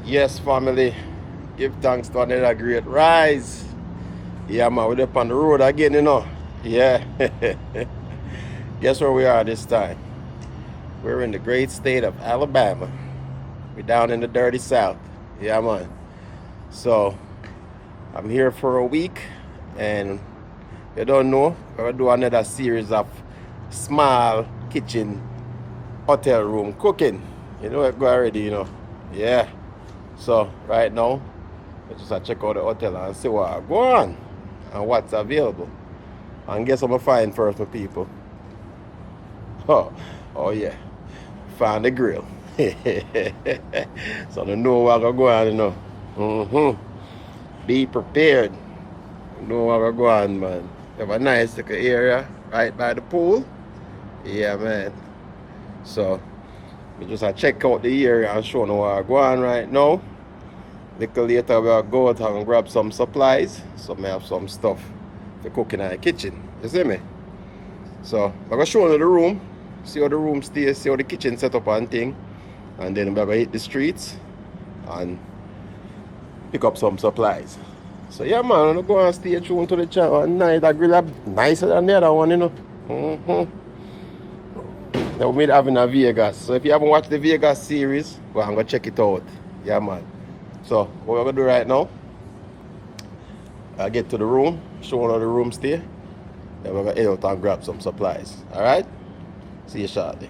Yes, family. Give thanks to another great rise. Yeah, man, we're up on the road again, you know. Yeah. Guess where we are this time? We're in the great state of Alabama. We're down in the dirty South. Yeah, man. So, I'm here for a week, and you don't know, we're going to do another series of small kitchen hotel room cooking. You know it go already, you know. Yeah. So, right now, I just check out the hotel and see what I go on and what's available. And guess what I find first, my people? Oh yeah, find the grill. So I know what I go on, you know. Be prepared. You know what I go on, man. Have a nice little area right by the pool. Yeah, man. So we just check out the area and show you what I go on right now. Little later we'll go out and grab some supplies. So I have some stuff for cooking in the kitchen. You see me? So I'm gonna show you the room, see how the room stays, see how the kitchen set up and thing. And then we're gonna hit the streets and pick up some supplies. So yeah, man, I'm gonna go and stay tuned to the channel at night. That grill is nicer than the other one, you know. Now we made having a Vegas. So if you haven't watched the Vegas series, well, I'm gonna check it out. Yeah, man. So what we're gonna do right now, I'll get to the room, show you how the room stay. Then we're gonna head out and grab some supplies. Alright? See you shortly.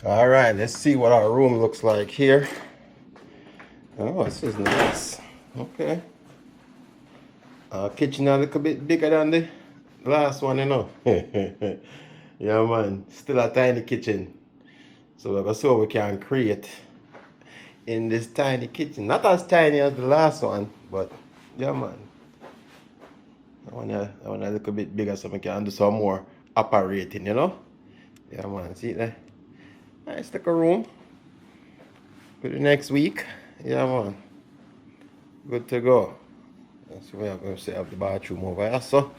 Alright, let's see what our room looks like here. Oh, this is nice. Okay. Kitchen a little bit bigger than the last one, you know. Yeah, man. Still a tiny kitchen. So we're gonna see what we can create in this tiny kitchen. Not as tiny as the last one, but yeah, man. I want a little bit bigger so we can do some more operating, you know? Yeah, man. See it there? Nice little room. For the next week. Yeah, man. Good to go. So we are going to set up the bathroom over here, so.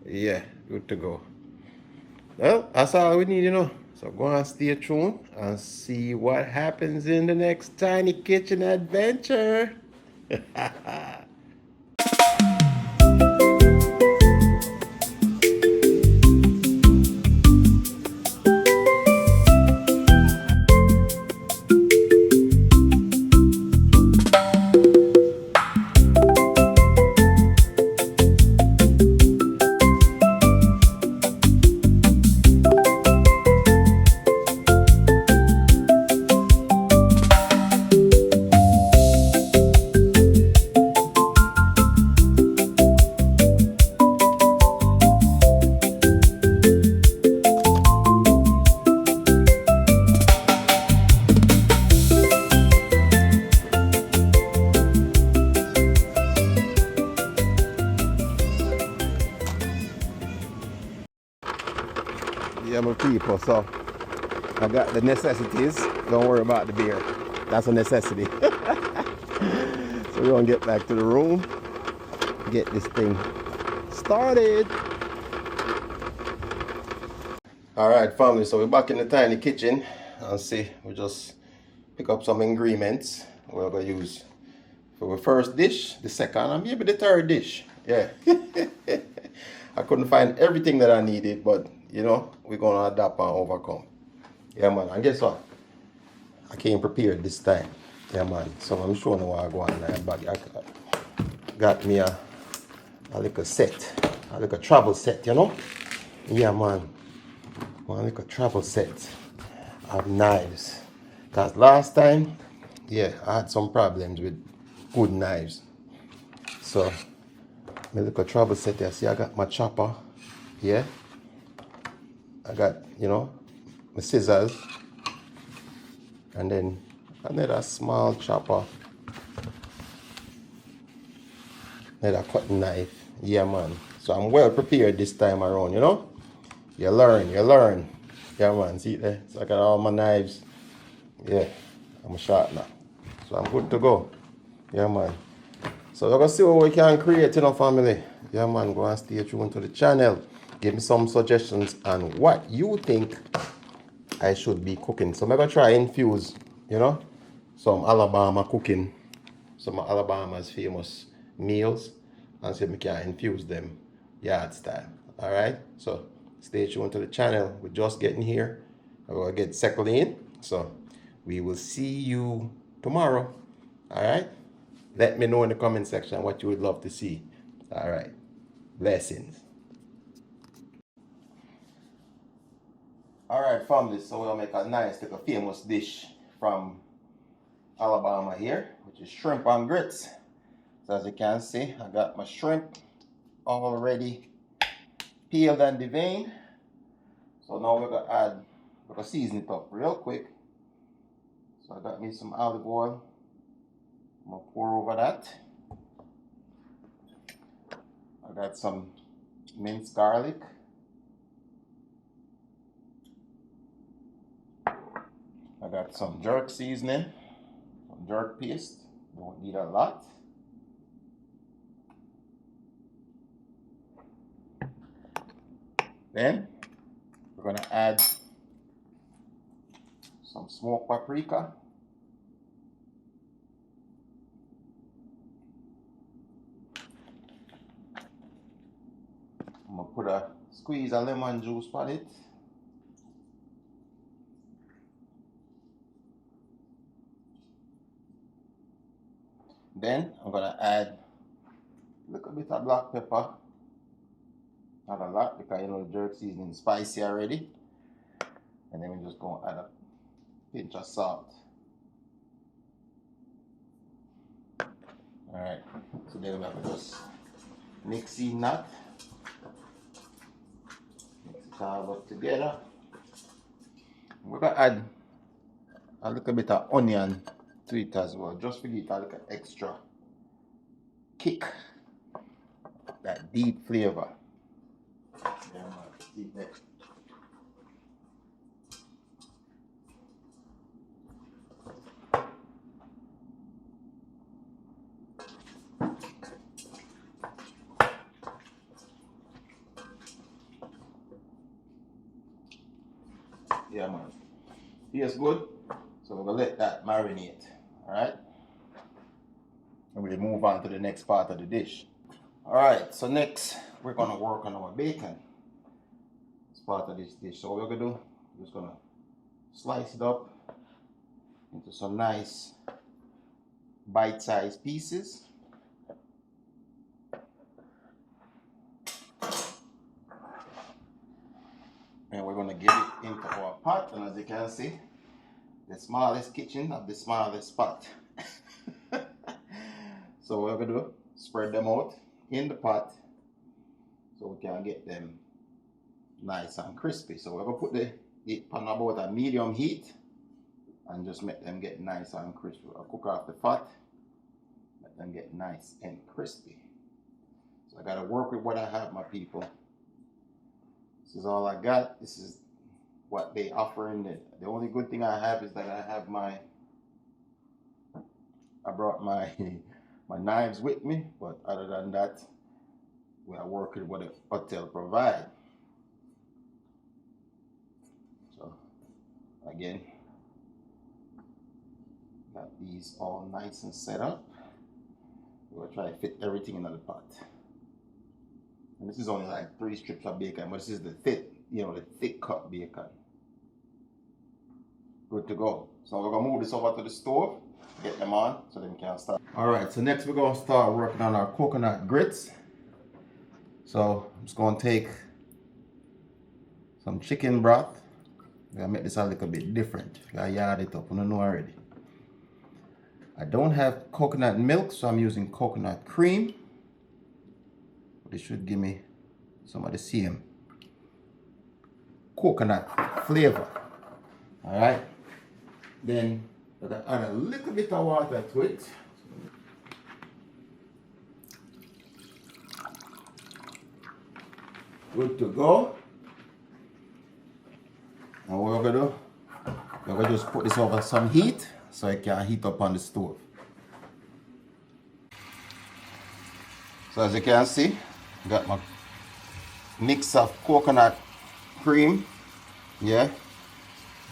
Yeah, good to go. Well, that's all we need, you know. So go and stay tuned and see what happens in the next tiny kitchen adventure. Yeah, my people, so I got the necessities. Don't worry about the beer. That's a necessity. So we're gonna get back to the room, get this thing started. Alright, family, so we're back in the tiny kitchen and see, we just pick up some ingredients we're gonna use for the first dish, the second, and maybe the third dish. Yeah. I couldn't find everything that I needed, but you know, we're gonna adapt and overcome. Yeah, man. And guess what? I came prepared this time. Yeah, man. So I'm showing you what I go on in my bag. I got me a little set, a little travel set, you know? Yeah, man. One little travel set of knives. Cause last time, yeah, I had some problems with good knives. So my little travel set there. See, I got my chopper. Yeah. I got, you know, my scissors, and then another small chopper, another cutting knife. Yeah, man. So I'm well prepared this time around, you know. You learn. Yeah, man. See there? So I got all my knives. Yeah, I'm sharp now. So I'm good to go. Yeah, man. So we're gonna see what we can create in our family. Yeah, man. Go and stay tuned to the channel. give me some suggestions on what you think I should be cooking. So I'm gonna try infuse, you know, some Alabama cooking, some of Alabama's famous meals, and see if we can infuse them yard style. All right, so stay tuned to the channel. We're just getting here. I'm gonna get settled in. So we will see you tomorrow. All right, let me know in the comment section what you would love to see. All right, blessings. All right, family, so we'll make a nice little famous dish from Alabama here, which is shrimp and grits. So as you can see, I got my shrimp already peeled and deveined. So now we're gonna season it up real quick. So I got me some olive oil. I'm gonna pour over that. I got some minced garlic. I got some jerk seasoning, some jerk paste. Don't need a lot. Then we're gonna add some smoked paprika. I'm gonna put a squeeze of lemon juice on it. Then I'm gonna add a little bit of black pepper. Not a lot because you know the jerk seasoning is spicy already. And then we're just gonna add a pinch of salt. Alright, so then we have to just mix in that. Mix it all up together. We're gonna add a little bit of onion to it as well, just to give it a little extra kick, that deep flavor. Yeah, man, deep there. Yeah, man. Feels good. So we're gonna let that marinate. Alright? And we'll move on to the next part of the dish. Alright, so next we're gonna work on our bacon. It's part of this dish. So what we're gonna do, we're just gonna slice it up into some nice bite-sized pieces. And we're gonna get it into our pot, and as you can see, the smallest kitchen of the smallest pot. So what we're gonna do, spread them out in the pot so we can get them nice and crispy. So we're gonna put the pan about a medium heat and just make them get nice and crispy. I'll cook off the fat, let them get nice and crispy. So I gotta work with what I have, my people. This is all I got. This is what they offer in it. The only good thing I have is that I brought my my knives with me, but other than that, we are working with what the hotel provide. So again, got these all nice and set up. We'll try to fit everything in the pot. And this is only like 3 strips of bacon, but this is the thick, you know, the thick cut bacon. Good to go. So we're gonna move this over to the stove, get them on so they can start. Alright, so next we're gonna start working on our coconut grits. So I'm just gonna take some chicken broth. I'm gonna make this a little bit different. I yard it up, I don't know already. I don't have coconut milk, so I'm using coconut cream. But it should give me some of the same coconut flavor. Alright. Then I'm gonna add a little bit of water to it. Good to go. And what we're gonna do, we're gonna just put this over some heat so it can heat up on the stove. So as you can see, I got my mix of coconut cream, yeah,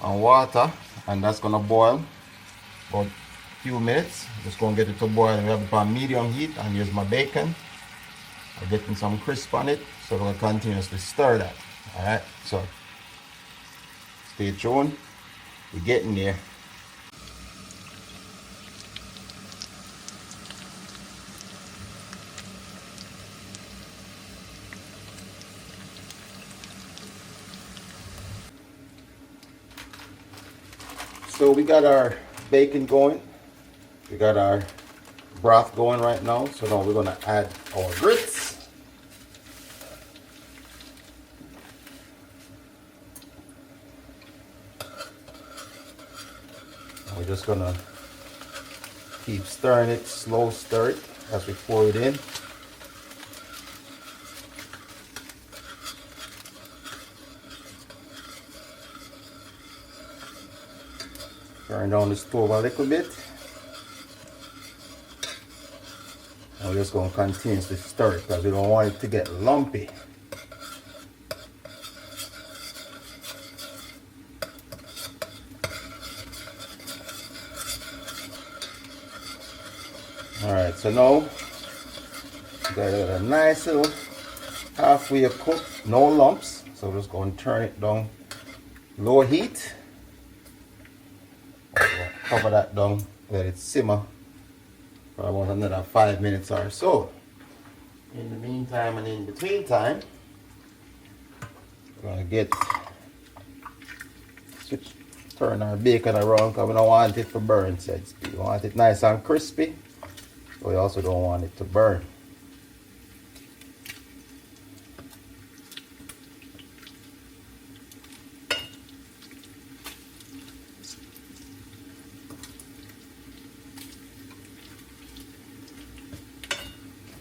and water, and that's gonna boil about a few minutes. Just gonna get it to boil. We have it on medium heat, and here's my bacon. I'm getting some crisp on it, so we're gonna continuously stir that. Alright, so stay tuned. We're getting there. So we got our bacon going. We got our broth going right now. So now we're gonna add our grits. We're just gonna keep stirring it, slow stir it as we pour it in. Turn down the stove a little bit. And we're just going to continuously stir it because we don't want it to get lumpy. Alright, so now we got a nice little halfway cooked, no lumps. So we're just going to turn it down low heat. Cover that down, let it simmer for about another 5 minutes or so. In the meantime and in between time, we're going to turn our bacon around because we don't want it to burn. So we want it nice and crispy, but we also don't want it to burn.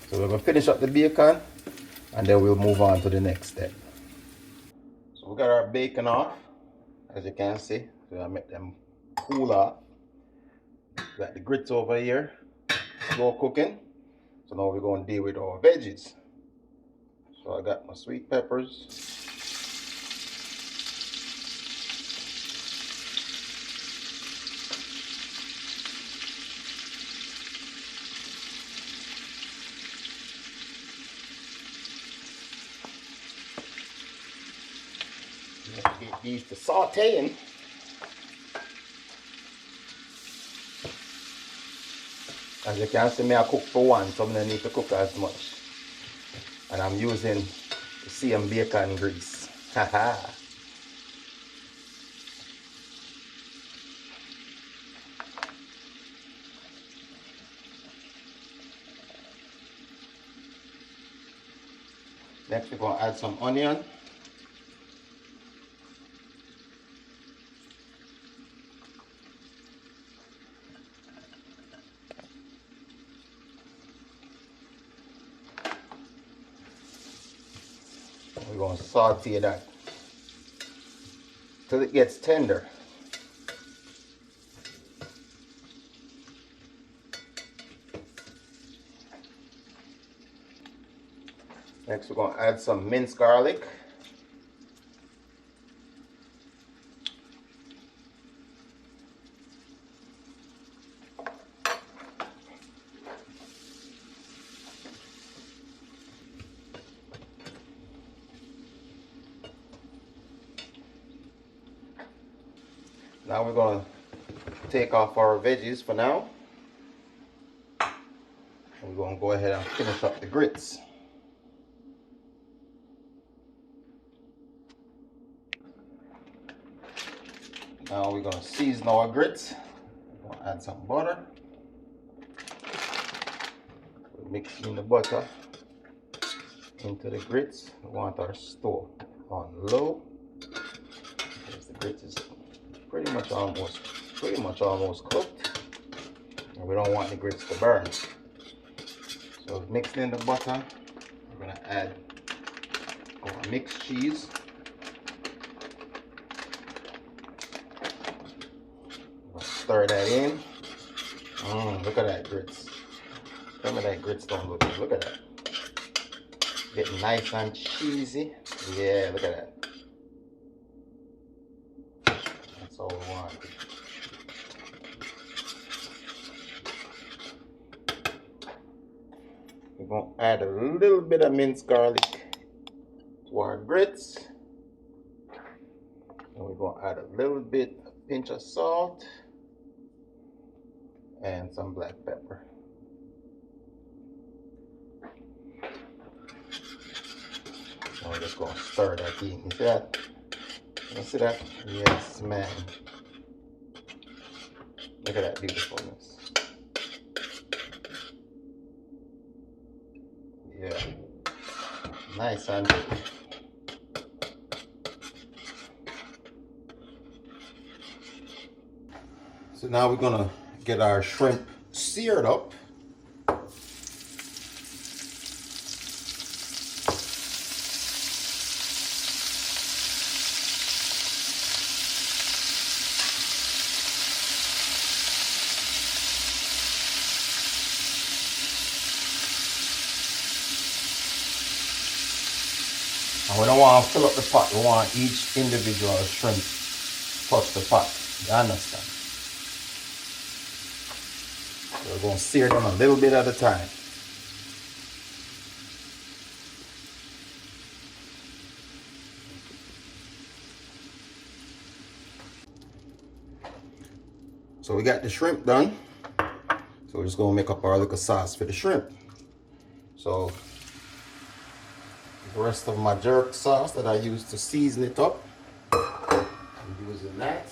So we're going to finish up the bacon and then we'll move on to the next step. So we got our bacon off, as you can see. So I make them cool off. Got the grits over here, slow cooking. So now we're going to deal with our veggies. So I got my sweet peppers. Get these to sautéing. As you can see, I cook for one, so I don't need to cook as much. And I'm using the same bacon grease. Haha. Next, we're going to add some onion. We're going to saute that till it gets tender. Next, we're going to add some minced garlic. Now we're going to take off our veggies for now. We're going to go ahead and finish up the grits. Now we're going to season our grits. We're going to add some butter. We're mixing the butter into the grits. We want our stove on low. Because the grits is pretty much almost cooked. And we don't want the grits to burn. So mixing in the butter, we're going to add our mixed cheese. Stir that in. Look at that grits. Tell me that grits don't look good. Look at that. Getting nice and cheesy. Yeah, look at that. That's all we want. We're going to add a little bit of minced garlic to our grits. And we're going to add a little bit, a pinch of salt, and some black pepper. And we're just going to stir that in. You see that? You see that? Yes, man. Look at that beautifulness. Yeah. Nice and good. So now we're gonna get our shrimp seared up. And we don't want to fill up the pot. We want each individual shrimp touch the pot. You understand? So we're going to sear them a little bit at a time. So we got the shrimp done. So we're just going to make up our little sauce for the shrimp. So the rest of my jerk sauce that I use to season it up, I'm using that.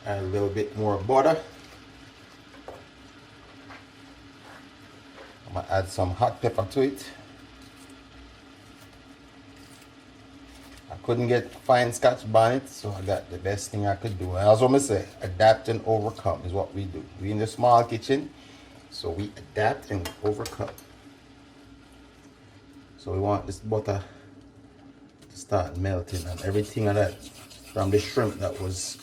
Add a little bit more butter. I'm gonna add some hot pepper to it. I couldn't get fine Scotch bonnet, so I got the best thing I could do. And as I say, adapt and overcome is what we do. We in the small kitchen, so we adapt and overcome. So we want this butter to start melting and everything of that from the shrimp that was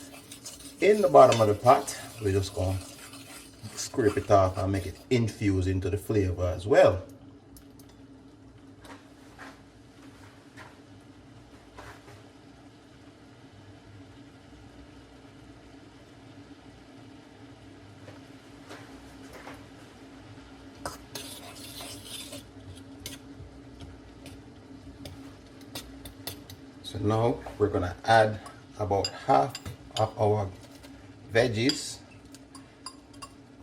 in the bottom of the pot. We're just going to scrape it off and make it infuse into the flavor as well. So now we're going to add about half of our veggies.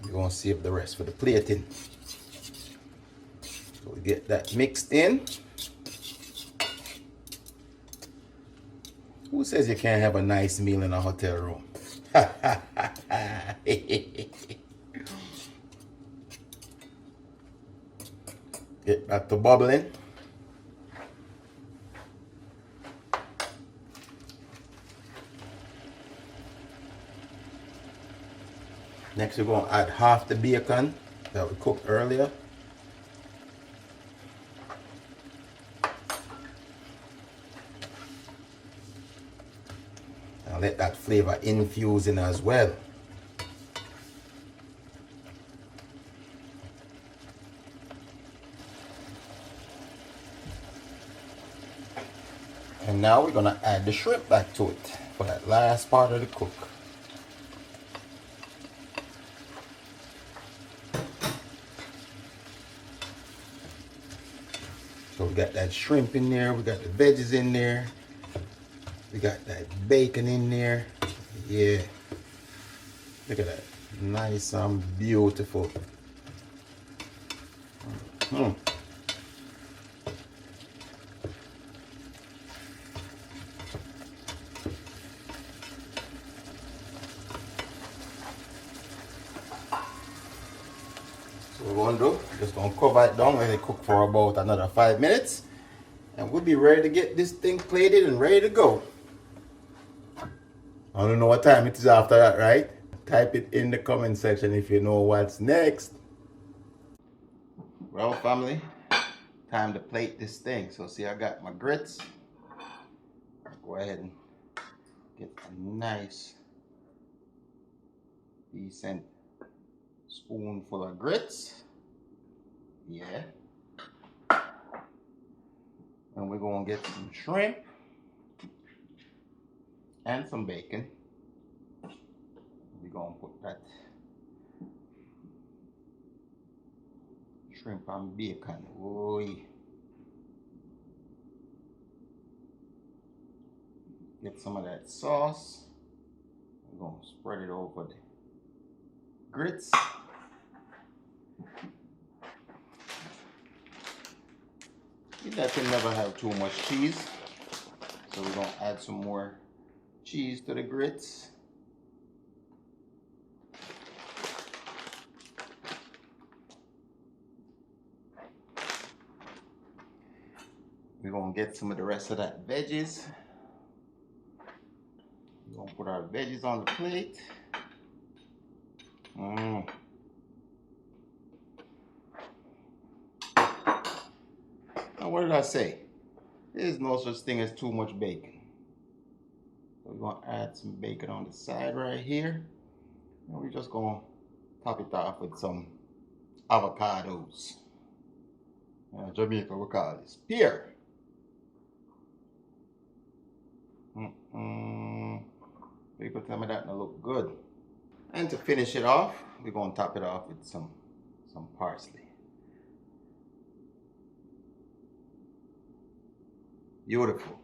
We're going to save the rest for the plating. So we get that mixed in. Who says you can't have a nice meal in a hotel room? Get back to bubbling. Next we're going to add half the bacon that we cooked earlier. And let that flavor infuse in as well. And now we're going to add the shrimp back to it for that last part of the cook. So we got that shrimp in there, we got the veggies in there, we got that bacon in there. Yeah, look at that, nice and beautiful. So we're going to do, just going to cover it down, let it cook for about another 5 minutes, and we'll be ready to get this thing plated and ready to go. I don't know what time it is after that, right? Type it in the comment section if you know what's next. Well, family, time to plate this thing. So see, I got my grits. Go ahead and get a nice decent spoonful of grits. Yeah. And we're gonna get some shrimp and some bacon. We're gonna put that shrimp and bacon. Oh, yeah. Get some of that sauce. We're gonna spread it over the grits. That can never have too much cheese, so we're gonna add some more cheese to the grits. We're gonna get some of the rest of that veggies. We're gonna put our veggies on the plate. Now, what did I say? There's no such thing as too much bacon. So we're gonna add some bacon on the side right here. And we're just gonna top it off with some avocados. Jamaica, we call this pear. People tell me that don't look good. And to finish it off, we're gonna top it off with some parsley. Beautiful.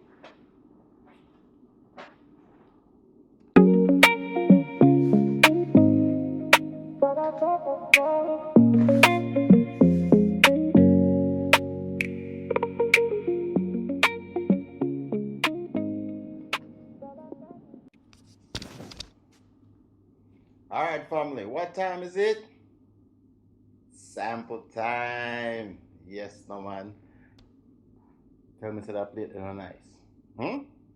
All right, family, what time is it? Sample time. Yes, no man. Tell me, so that plate is nice.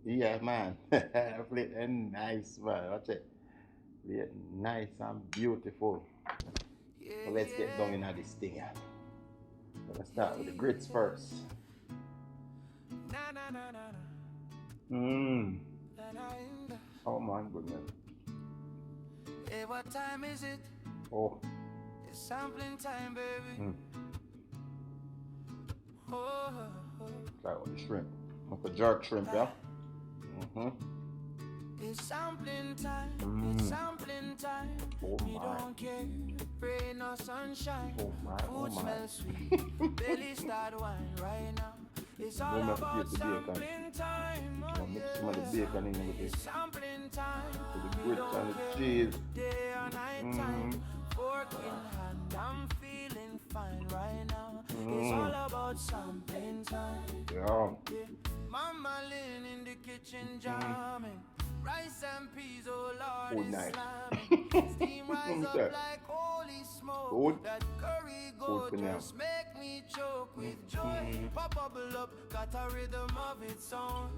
Yeah, man. That plate is nice, man. Watch it. Plate nice and beautiful. So let's get down into this thing. Yeah. Let's start with the grits first. Oh my goodness. Hey, what time is it? Oh. It's sampling time, baby. Start with the shrimp. With the jerk shrimp, yeah? It's sampling time. It's sampling time. Oh my. We don't care. Rain or sunshine. Oh my. Food smells sweet. Belly start wine right now. It's all about sampling time. I'll mix some of the bacon in with this. Sampling time. With the grits and the cheese. Day or night time. Fork in hand. I'm feeling fine right now. It's all about sampling time. Yeah. Mama laying in the kitchen jamming. Rice and peas, oh Lord, Food is nice. slamming. Steam rise up like holy smoke. Food. That curry goat just make me choke with joy. Pop bubble up, got a rhythm of its own.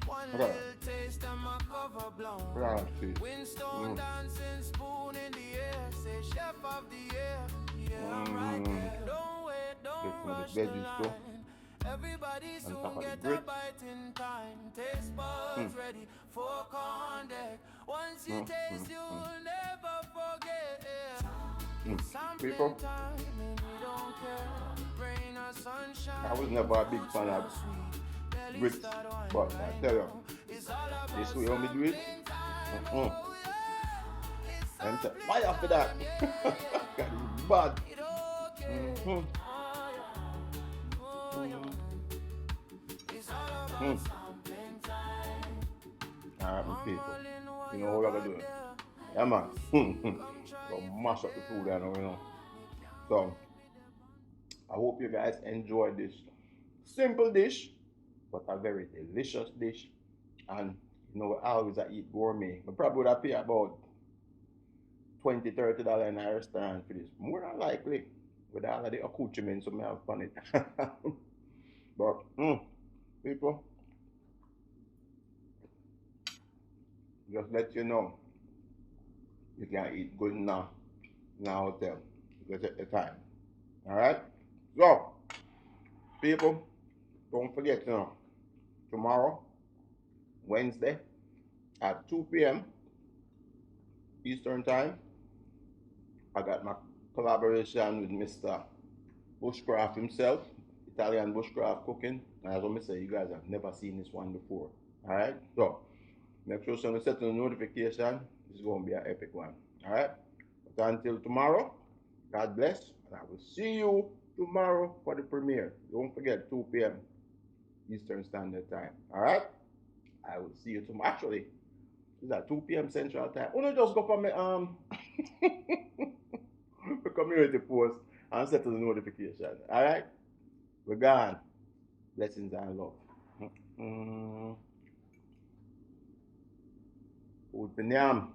One little taste and my cover blown. Windstone dancing, spoon in the air. Say chef of the year. Yeah, I'm right there. Don't wait, don't rush the line. Everybody soon get a bite in time. Taste buds ready, fork on deck. Once you taste, you'll never forget. It's sampling time and we don't care. Rain or sunshine. I was never a big fan of grits, but I tell you, this way how me do it. And why after that? Got it bad. Alright, my people. You know what I gotta do? Yeah, man. So mash up the food, you know. So, I hope you guys enjoyed this simple dish, but a very delicious dish. And, you know, I always eat gourmet. I probably would have paid about $20–30 in a restaurant for this. More than likely, with all of the accoutrements I have on it. But, people, just let you know, you can eat good now in a hotel. You take the time. Alright? So, people, don't forget, you know, tomorrow, Wednesday, at 2 p.m. Eastern Time, I got my collaboration with Mr. Bushcraft himself, Italian bushcraft cooking. And as I say, you guys have never seen this one before. Alright? So make sure you set the notification. It's going to be an epic one. Alright? But until tomorrow, God bless. And I will see you tomorrow for the premiere. Don't forget 2 p.m. Eastern Standard Time. Alright? I will see you tomorrow. Actually, it's at 2 p.m. Central Time. Only just go for me the community post and set the notification. Alright? We're gone. Blessings and love. Food for nyam.